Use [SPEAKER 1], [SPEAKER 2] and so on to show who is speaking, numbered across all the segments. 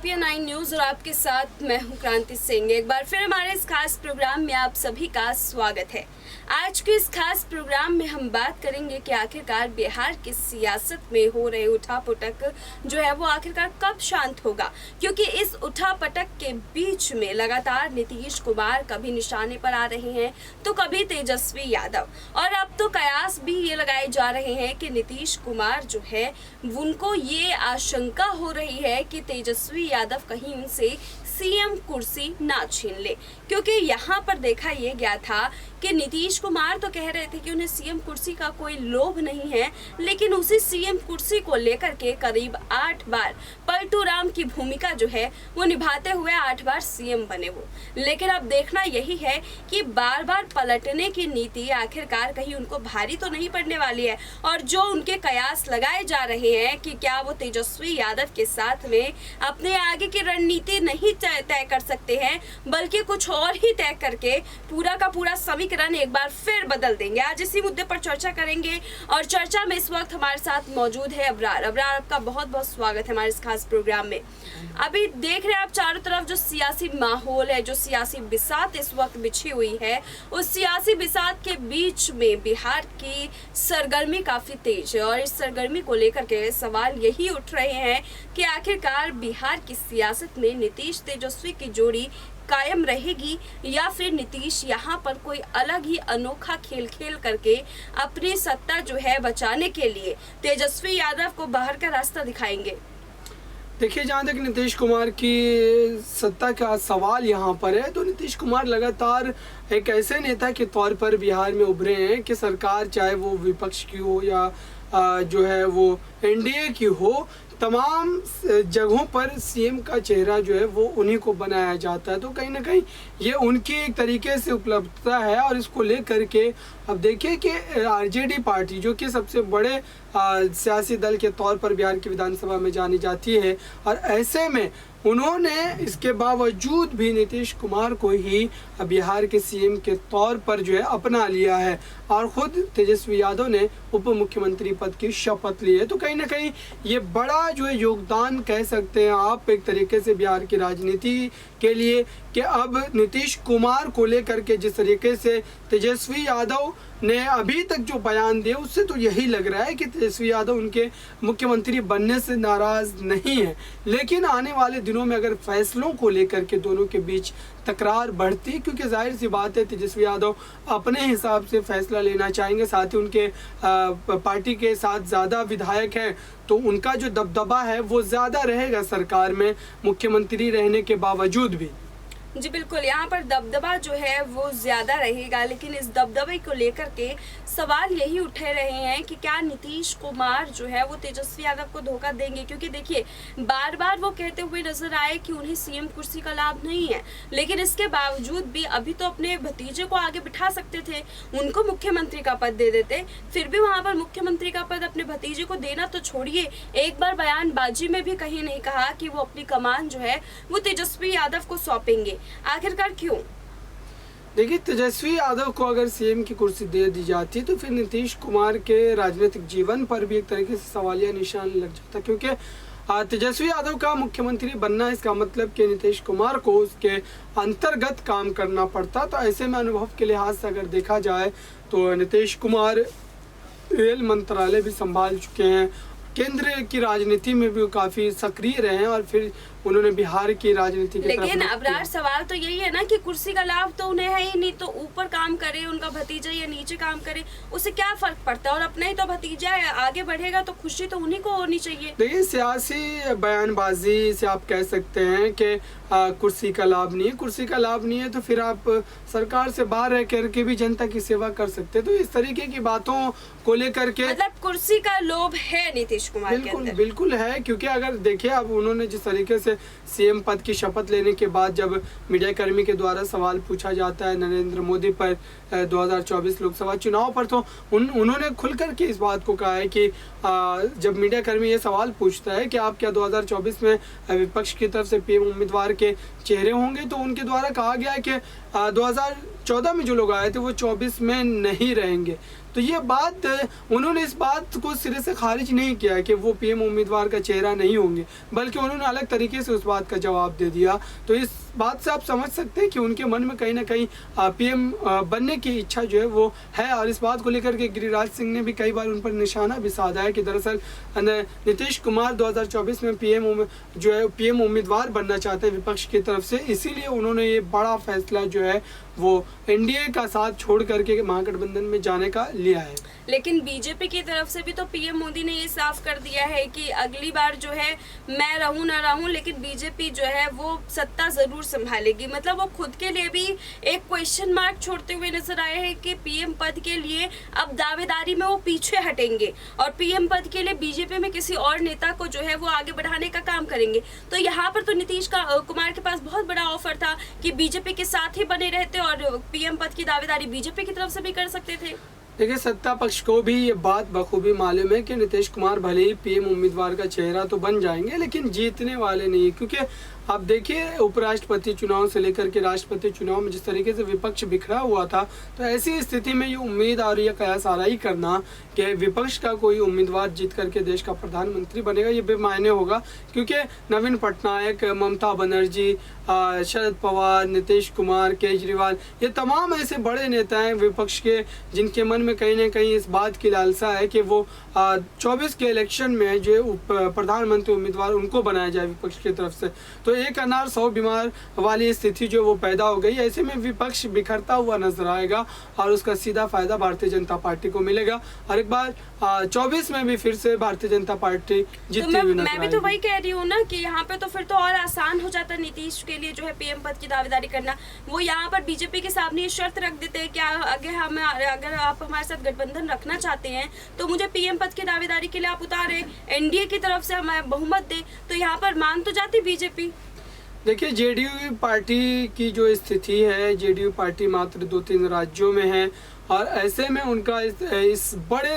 [SPEAKER 1] APN9 news और आपके साथ मैं हूं क्रांति सिंह। एक बार फिर हमारे इस खास प्रोग्राम में आप सभी का स्वागत है। आज के इस खास प्रोग्राम में हम बात करेंगे कि आखिरकार बिहार की सियासत में हो रहे उठापटक जो है वो आखिरकार कब शांत होगा, क्योंकि इस उठापटक के बीच में लगातार नीतीश कुमार कभी निशाने पर आ रहे हैं तो कभी तेजस्वी यादव, और अब तो कयास भी ये लगाए जा रहे हैं कि नीतीश कुमार जो है उनको ये आशंका हो रही है कि तेजस्वी यादव कहीं उनसे सीएम कुर्सी ना छीन ले, क्योंकि यहाँ पर देखा ये गया था कि नीतीश कुमार तो कह रहे थे कि उन्हें सीएम कुर्सी का कोई लोभ नहीं है, लेकिन उसी सीएम कुर्सी को लेकर के करीब 8 बार पलटू राम की भूमिका जो है वो निभाते हुए 8 बार सीएम बने वो। लेकिन अब देखना यही है कि बार बार पलटने की नीति आखिरकार कहीं उनको भारी तो नहीं पड़ने वाली है, और जो उनके कयास लगाए जा रहे हैं कि क्या वो तेजस्वी यादव के साथ में अपने आगे की रणनीति नहीं तय कर सकते हैं, बल्कि कुछ और ही तय करके पूरा का पूरा समीकरण एक बार फिर बदल देंगे। आज इसी मुद्दे पर चर्चा करेंगे और चर्चा में इस वक्त हमारे साथ मौजूद है अबरार। आपका बहुत बहुत स्वागत है हमारे इस खास प्रोग्राम में। अभी देख रहे हैं आप चारों तरफ जो सियासी माहौल है, जो सियासी बिसात इस वक्त बिछी हुई है, उस सियासी बिसात के बीच में बिहार की सरगर्मी काफी तेज है, और इस सरगर्मी को लेकर के सवाल यही उठ रहे हैं कि आखिरकार बिहार की सियासत में नीतीश तेजस्वी की जोड़ी कायम रहेगी या फिर नीतीश यहाँ पर कोई अलग ही अनोखा खेल खेल करके अपनी सत्ता जो है बचाने के लिए तेजस्वी यादव को बाहर का रास्ता दिखाएंगे।
[SPEAKER 2] देखिए, जहाँ तक नीतीश कुमार की सत्ता का सवाल यहाँ पर है, तो नीतीश कुमार लगातार एक ऐसे नेता के तौर पर बिहार में उभरे हैं कि सरकार चाहे वो विपक्ष की हो या जो है वो एनडीए की हो, तमाम जगहों पर सीएम का चेहरा जो है वो उन्हीं को बनाया जाता है। तो कहीं ना कहीं ये उनकी एक तरीके से उपलब्धता है, और इसको लेकर के अब देखिए कि आरजेडी पार्टी जो कि सबसे बड़े सियासी दल के तौर पर बिहार की विधानसभा में जानी जाती है, और ऐसे में उन्होंने इसके बावजूद भी नीतीश कुमार को ही बिहार के सीएम के तौर पर जो है अपना लिया है, और खुद तेजस्वी यादव ने उप मुख्यमंत्री पद की शपथ ली है। तो कहीं ना कहीं ये बड़ा जो है योगदान कह सकते हैं आप एक तरीके से बिहार की राजनीति के लिए, कि अब नीतीश कुमार को लेकर के जिस तरीके से तेजस्वी यादव ने अभी तक जो बयान दिए, उससे तो यही लग रहा है कि तेजस्वी यादव उनके मुख्यमंत्री बनने से नाराज नहीं है। लेकिन आने वाले दिनों में अगर फैसलों को लेकर के दोनों के बीच तकरार बढ़ती, क्योंकि जाहिर सी बात है तेजस्वी यादव अपने हिसाब से फैसला लेना चाहेंगे, साथ ही उनके पार्टी के साथ ज़्यादा विधायक हैं, तो उनका जो दबदबा है वो ज़्यादा रहेगा सरकार में मुख्यमंत्री रहने के बावजूद भी।
[SPEAKER 1] जी बिल्कुल, यहाँ पर दबदबा जो है वो ज़्यादा रहेगा, लेकिन इस दबदबे को लेकर के सवाल यही उठे रहे हैं कि क्या नीतीश कुमार जो है वो तेजस्वी यादव को धोखा देंगे, क्योंकि देखिए बार बार वो कहते हुए नजर आए कि उन्हें सीएम कुर्सी का लाभ नहीं है, लेकिन इसके बावजूद भी अभी तो अपने भतीजे को आगे बिठा सकते थे, उनको मुख्यमंत्री का पद दे देते, फिर भी वहाँ पर मुख्यमंत्री का पद अपने भतीजे को देना तो छोड़िए, एक बार बयानबाजी में भी कहीं नहीं कहा कि वो अपनी कमान जो है वो तेजस्वी यादव को सौंपेंगे। आखिरकार क्यों?
[SPEAKER 2] देखिए, तेजस्वी यादव को अगर सीएम की कुर्सी दे दी जाती तो फिर नीतीश कुमार के राजनीतिक जीवन पर भी एक तरीके से सवालिया निशान लग जाता, क्योंकि तेजस्वी यादव का मुख्यमंत्री बनना इसका मतलब कि नीतीश कुमार को उसके अंतर्गत काम करना पड़ता। तो ऐसे में अनुभव के लिहाज से अगर देखा जाए तो नीतीश कुमार रेल मंत्रालय भी संभाल चुके हैं, केंद्र की राजनीति में भी काफ़ी सक्रिय रहे हैं, और फिर उन्होंने बिहार की राजनीति की
[SPEAKER 1] लेकिन अबरार सवाल तो यही है ना कि कुर्सी का लाभ तो उन्हें है ही नहीं, तो ऊपर काम करे उनका भतीजा या नीचे काम करे उससे क्या फर्क पड़ता है, और अपना ही तो भतीजा है, आगे बढ़ेगा तो खुशी तो उन्हीं को होनी चाहिए।
[SPEAKER 2] देखिए, सियासी बयानबाजी से आप कह सकते हैं कि कुर्सी का लाभ नहीं है, कुर्सी का लाभ नहीं है तो फिर आप सरकार से बाहर रह करके भी जनता की सेवा कर सकते हैं। तो इस तरीके की बातों को लेकर के
[SPEAKER 1] मतलब कुर्सी का लोभ है नीतीश कुमार के अंदर?
[SPEAKER 2] बिल्कुल है, क्योंकि अगर देखिए अब उन्होंने जिस तरीके से सीएम पद की शपथ लेने के बाद जब मीडिया कर्मी के द्वारा सवाल पूछा जाता है नरेंद्र मोदी पर 2024 लोकसभा चुनाव पर, तो उन्होंने खुलकर के इस बात को कहा है कि जब मीडिया कर्मी ये सवाल पूछता है कि आप क्या 2024 में विपक्ष की तरफ से पीएम उम्मीदवार के चेहरे होंगे, तो उनके द्वारा कहा गया है कि 2014 में जो लोग आए थे वो 24 में नहीं रहेंगे। तो ये बात उन्होंने इस बात को सिरे से खारिज नहीं किया कि वो पीएम उम्मीदवार का चेहरा नहीं होंगे, बल्कि उन्होंने अलग तरीके से उस बात का जवाब दे दिया। तो इस बात से आप समझ सकते हैं कि उनके मन में कहीं ना कहीं पीएम बनने की इच्छा जो है वो है। और इस बात को लेकर के गिरिराज सिंह ने भी कई बार उन पर निशाना भी साधा है कि दरअसल नीतीश कुमार 2024 में पीएम उम्मीदवार बनना चाहते हैं विपक्ष की तरफ से, इसीलिए उन्होंने ये बड़ा फैसला जो है वो एनडीए का साथ छोड़ करके महागठबंधन में जाने का लिया है।
[SPEAKER 1] लेकिन बीजेपी की तरफ से भी तो पीएम मोदी ने ये साफ कर दिया है कि अगली बार जो है मैं रहूं ना रहूं, लेकिन बीजेपी जो है वो सत्ता जरूर संभालेगी। मतलब वो खुद के लिए भी एक क्वेश्चन मार्क छोड़ते हुए नजर आए हैं कि पीएम पद के लिए अब दावेदारी में वो पीछे हटेंगे और पीएम पद के लिए बीजेपी में किसी और नेता को जो है वो आगे बढ़ाने का काम करेंगे। तो यहाँ पर तो नीतीश कुमार के पास बहुत बड़ा ऑफर था कि बीजेपी के साथ ही बने रहते और पीएम पद की दावेदारी बीजेपी की तरफ से भी कर सकते थे।
[SPEAKER 2] देखिए, सत्ता पक्ष को भी ये बात बखूबी मालूम है कि नीतीश कुमार भले ही पीएम उम्मीदवार का चेहरा तो बन जाएंगे, लेकिन जीतने वाले नहीं, क्योंकि आप देखिए उपराष्ट्रपति चुनाव से लेकर के राष्ट्रपति चुनाव में जिस तरीके से विपक्ष बिखरा हुआ था, तो ऐसी स्थिति में ये उम्मीद और ये कयास आ रही करना कि विपक्ष का कोई उम्मीदवार जीत करके देश का प्रधानमंत्री बनेगा, ये बेमायने होगा। क्योंकि नवीन पटनायक, ममता बनर्जी, शरद पवार, नीतीश कुमार, केजरीवाल, ये तमाम ऐसे बड़े नेता हैं विपक्ष के जिनके मन में कहीं ना कहीं इस बात की लालसा है कि वो 24 के इलेक्शन में जो प्रधानमंत्री उम्मीदवार उनको बनाया जाए विपक्ष की तरफ से। तो एक अनार 100 बीमार वाली स्थिति जो वो पैदा हो गई। ऐसे में विपक्ष बिखरता हुआ नजर आएगा और उसका सीधा फायदा भारतीय जनता पार्टी को मिलेगा और एक बार 24 में भी फिर से भारतीय जनता पार्टी जीतती हुई नजर आएगी।
[SPEAKER 1] मैं भी तो वही कह रही हूँ ना कि यहाँ पे तो फिर तो और आसान हो जाता नीतीश के लिए जो है पीएम पद की दावेदारी करना। वो यहाँ पर बीजेपी के सामने ये शर्त रख देते हैं कि अगर आप हमारे साथ गठबंधन रखना चाहते हैं तो मुझे पीएम पद की दावेदारी के लिए आप उतारे, एनडीए की तरफ से हमें बहुमत दे। तो यहाँ पर मान तो जाती बीजेपी।
[SPEAKER 2] देखिए, जेडीयू पार्टी की जो स्थिति है, जेडीयू पार्टी मात्र 2-3 राज्यों में है और ऐसे में उनका इस बड़े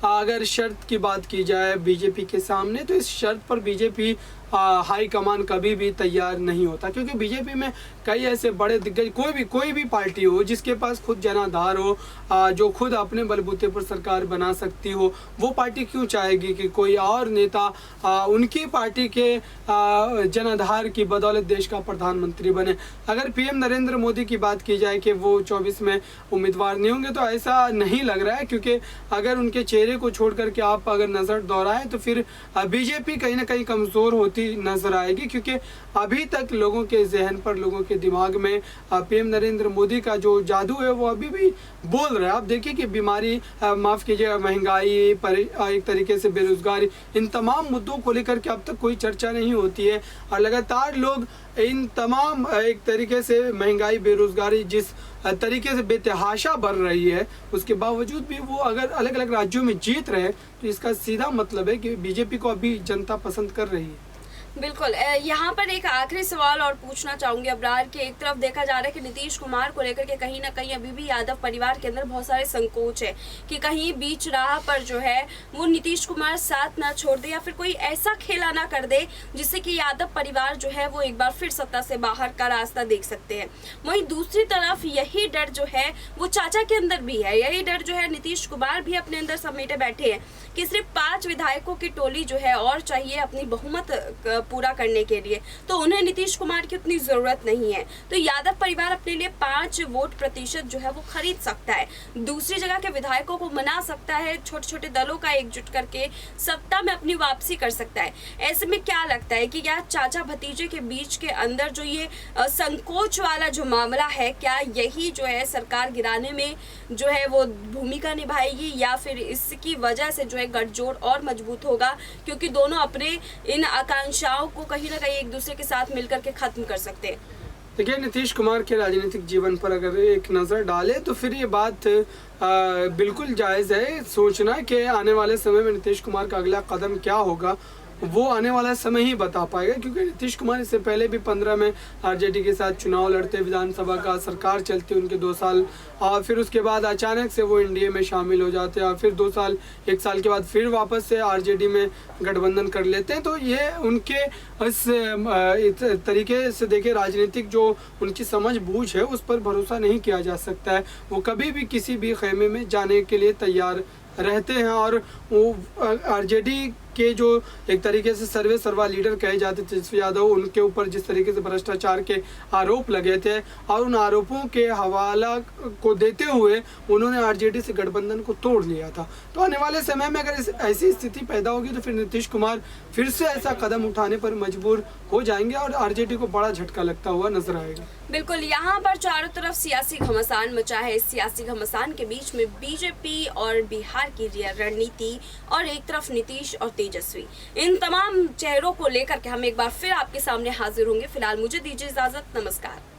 [SPEAKER 2] अगर शर्त की बात की जाए बीजेपी के सामने, तो इस शर्त पर बीजेपी हाई कमान कभी भी तैयार नहीं होता, क्योंकि बीजेपी में कई ऐसे बड़े दिग्गज, कोई भी पार्टी हो जिसके पास खुद जनाधार हो, जो खुद अपने बलबूते पर सरकार बना सकती हो, वो पार्टी क्यों चाहेगी कि कोई और नेता उनकी पार्टी के जनाधार की बदौलत देश का प्रधानमंत्री बने। अगर पीएम नरेंद्र मोदी की बात की जाए कि वो 24 में उम्मीदवार नहीं होंगे, तो ऐसा नहीं लग रहा है, क्योंकि अगर उनके चेहरे को छोड़ करके आप अगर नज़र दोहराएं तो फिर बीजेपी कहीं ना कहीं कमज़ोर होती नजर आएगी, क्योंकि अभी तक लोगों के जहन पर, लोगों के दिमाग में पीएम नरेंद्र मोदी का जो जादू है वो अभी भी बोल रहा है। आप देखिए कि बीमारी, माफ़ कीजिएगा, महंगाई, एक तरीके से बेरोजगारी, इन तमाम मुद्दों को लेकर के अब तक कोई चर्चा नहीं होती है और लगातार लोग इन तमाम एक तरीके से महंगाई, बेरोजगारी जिस तरीके से बेतहाशा बढ़ रही है, उसके बावजूद भी वो अगर अलग अलग राज्यों में जीत रहे तो इसका सीधा मतलब है कि बीजेपी को अभी जनता पसंद कर रही है।
[SPEAKER 1] बिल्कुल। यहाँ पर एक आखिरी सवाल और पूछना चाहूंगी अब्रार के। एक तरफ देखा जा रहा है कि नीतीश कुमार को लेकर के कहीं ना कहीं अभी भी यादव परिवार के अंदर बहुत सारे संकोच है कि कहीं बीच राह पर जो है वो नीतीश कुमार साथ ना छोड़ दे या फिर कोई ऐसा खेला ना कर दे जिससे कि यादव परिवार जो है वो एक बार फिर सत्ता से बाहर का रास्ता देख सकते हैं। वहीं दूसरी तरफ यही डर जो है वो चाचा के अंदर भी है, यही डर जो है नीतीश कुमार भी अपने अंदर समेटे बैठे हैं कि सिर्फ 5 विधायकों की टोली जो है और चाहिए अपनी बहुमत पूरा करने के लिए, तो उन्हें नीतीश कुमार की उतनी जरूरत नहीं है। तो यादव परिवार अपने लिए 5 वोट प्रतिशत जो है वो खरीद सकता है, दूसरी जगह के विधायकों को मना सकता है, छोटे छोटे दलों का एकजुट करके सत्ता में अपनी वापसी कर सकता है। ऐसे में क्या लगता है कि क्या चाचा भतीजे के बीच के अंदर जो ये संकोच वाला जो मामला है, क्या यही जो है सरकार गिराने में जो है वो भूमिका निभाएगी या फिर इसकी वजह से जो है गठजोड़ और मजबूत होगा, क्योंकि दोनों अपने इन आकांक्षाओं को कहीं ना कहीं एक दूसरे के साथ मिलकर के खत्म कर सकते हैं।
[SPEAKER 2] देखिए, नीतीश कुमार के राजनीतिक जीवन पर अगर एक नज़र डाले तो फिर ये बात बिल्कुल जायज़ है सोचना कि आने वाले समय में नीतीश कुमार का अगला कदम क्या होगा। वो आने वाला समय ही बता पाएगा, क्योंकि नीतीश कुमार इससे पहले भी 15 में आरजेडी के साथ चुनाव लड़ते, विधानसभा का सरकार चलती उनके 2 साल, और फिर उसके बाद अचानक से वो एनडीए में शामिल हो जाते हैं और फिर 2 साल 1 साल के बाद फिर वापस से आरजेडी में गठबंधन कर लेते हैं। तो ये उनके इस तरीके से देखिए राजनीतिक जो उनकी समझ बूझ है उस पर भरोसा नहीं किया जा सकता है। वो कभी भी किसी भी खेमे में जाने के लिए तैयार रहते हैं, और वो आरजेडी के जो एक तरीके से सर्वे सर्वा लीडर कहे जाते तेजस्वी यादव, उनके ऊपर जिस तरीके से भ्रष्टाचार के आरोप लगे थे और उन आरोपों के हवाला को देते हुए उन्होंने आरजेडी से गठबंधन को तोड़ लिया था। तो आने वाले समय में अगर ऐसी स्थिति पैदा होगी तो फिर नीतीश कुमार फिर से ऐसा कदम उठाने पर मजबूर हो जाएंगे और आरजेडी को बड़ा झटका लगता हुआ नजर आएगा।
[SPEAKER 1] बिल्कुल, यहाँ पर चारों तरफ सियासी घमासान मचा है। इस सियासी घमासान के बीच में बीजेपी और बिहार की रणनीति और एक तरफ नीतीश और तेजस्वी, इन तमाम चेहरों को लेकर के हम एक बार फिर आपके सामने हाजिर होंगे। फिलहाल मुझे दीजिए इजाजत, नमस्कार।